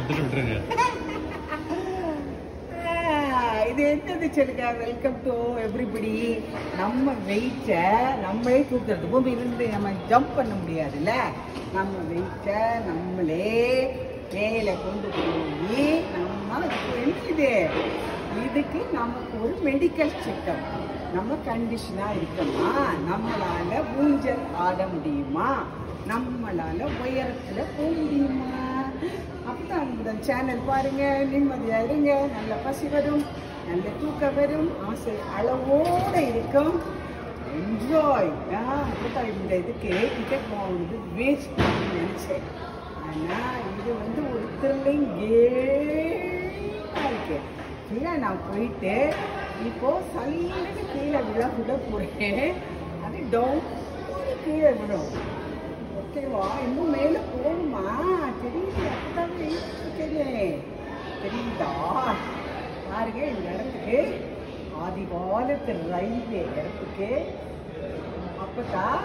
விட்டுருங்க. இது என்னது சொல்லுங்க. Welcome to everybody. நம்ம வெயிட்டை நம்மளே தூக்குறது. பூமியிலிருந்து நம்ம ஜம்ப் பண்ண முடியாதுல்ல. நம்ம வெயிட்டை நம்மளே மேலே கொண்டு போய் நம்ம இது இதுக்கு நமக்கு ஒரு மெடிக்கல் செக்கப். நம்ம கண்டிஷனாக இருக்கோமா, நம்மளால ஊஞ்சல் ஆட முடியுமா, நம்மளால உயரத்தில் போக முடியுமா. அப்பதான் இந்த சேனல் பாருங்க, நிம்மதியா இருங்க, நல்ல பசி வரும், நல்ல தூக்கம் வரும், ஆசை அளவோடு இருக்கும். என்ஜாய். அப்பதான் இந்த இதுக்கு டிக்கெட் வாங்குறது வேஸ்ட் நினைச்சேன். ஆனால் இது வந்து ஒரு த்ரில்லிங் கேமாக இருக்கு. இல்லை, நான் போயிட்டு இப்போ சைடுக்கு கீழே விட போறேன். அது டவுன் கீழே விடும். ஓகேவா? இன்னும் மேலே போகணுமா? தெரியல. தெரியுதா? பாருங்க, இந்த இடத்துக்கு ஆதிகாலத்து ரயில்வே இடத்துக்கு அப்பதான்